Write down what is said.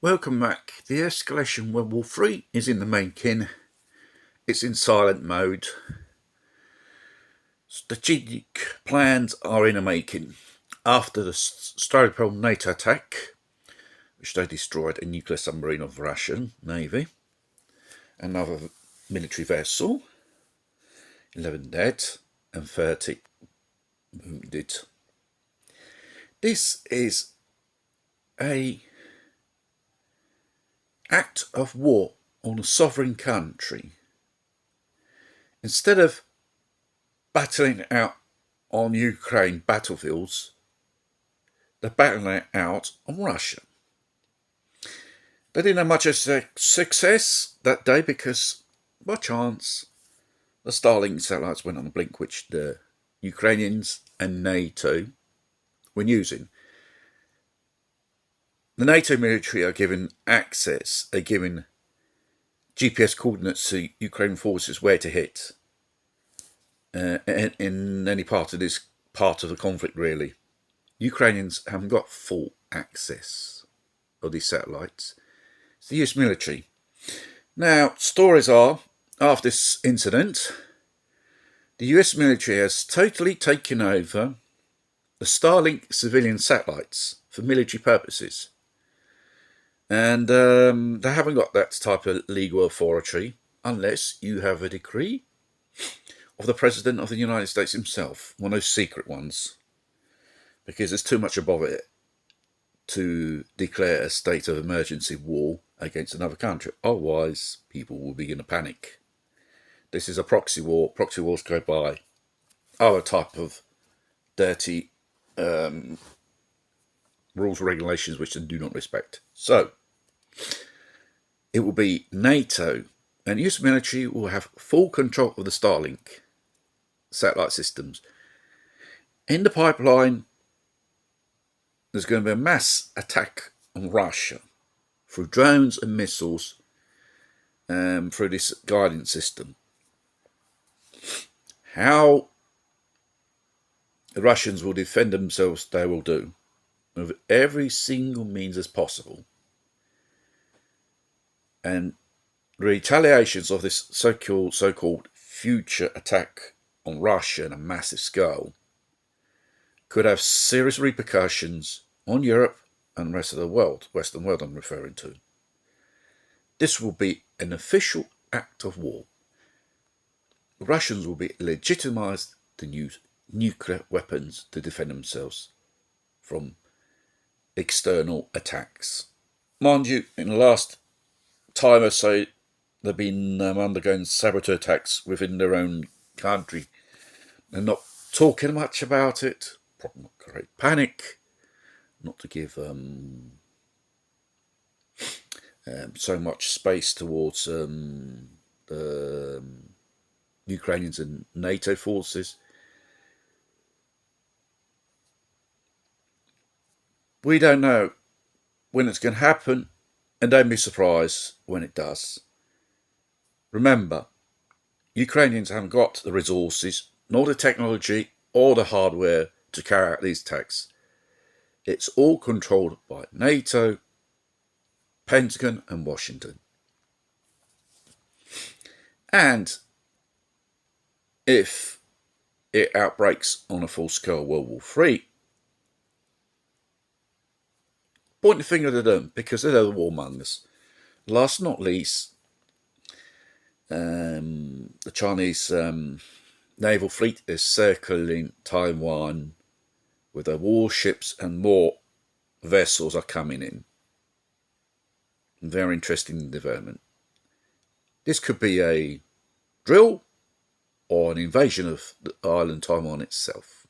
Welcome back. The escalation World War III is in the making. It's in silent mode. Strategic plans are in the making. After the Starlink NATO attack, which they destroyed a nuclear submarine of the Russian Navy, another military vessel, 11 dead and 30 wounded. This is a act of war on a sovereign country. Instead of battling out on Ukraine battlefields, they're battling it out on Russia. They didn't have much of success that day because, by chance, the Starlink satellites went on a blink, which the Ukrainians and NATO were using. The NATO military are given access, are given GPS coordinates to Ukrainian forces where to hit in any part of this part of the conflict, really. Ukrainians haven't got full access of these satellites. It's the US military. Now, stories are, after this incident, the US military has totally taken over the Starlink civilian satellites for military purposes. And they haven't got that type of legal authority unless you have a decree of the President of the United States himself, one of those secret ones, because there's too much above it to declare a state of emergency war against another country. Otherwise, people will begin to panic. This is a proxy war. Proxy wars go by other type of dirty rules and regulations which they do not respect. So, it will be NATO and US military will have full control of the Starlink satellite systems. In the pipeline, there's going to be a mass attack on Russia through drones and missiles through this guidance system. How the Russians will defend themselves, they will do, with every single means as possible. And the retaliations of this so-called future attack on Russia on a massive scale could have serious repercussions on Europe and the rest of the world, Western world I'm referring to. This will be an official act of war. The Russians will be legitimized to use nuclear weapons to defend themselves from external attacks. Mind you, in the last time or so, they've been undergoing saboteur attacks within their own country. They're not talking much about it, probably not create panic, not to give so much space towards the Ukrainians and NATO forces. We don't know when it's going to happen, and don't be surprised when it does. Remember, Ukrainians haven't got the resources, nor the technology, or the hardware to carry out these attacks. It's all controlled by NATO, Pentagon, and Washington. And if it outbreaks on a full-scale World War III, point the finger at them because they're the warmongers. Last not least, the Chinese naval fleet is circling Taiwan with their warships, and more vessels are coming in. Very interesting development. This could be a drill or an invasion of the island Taiwan itself.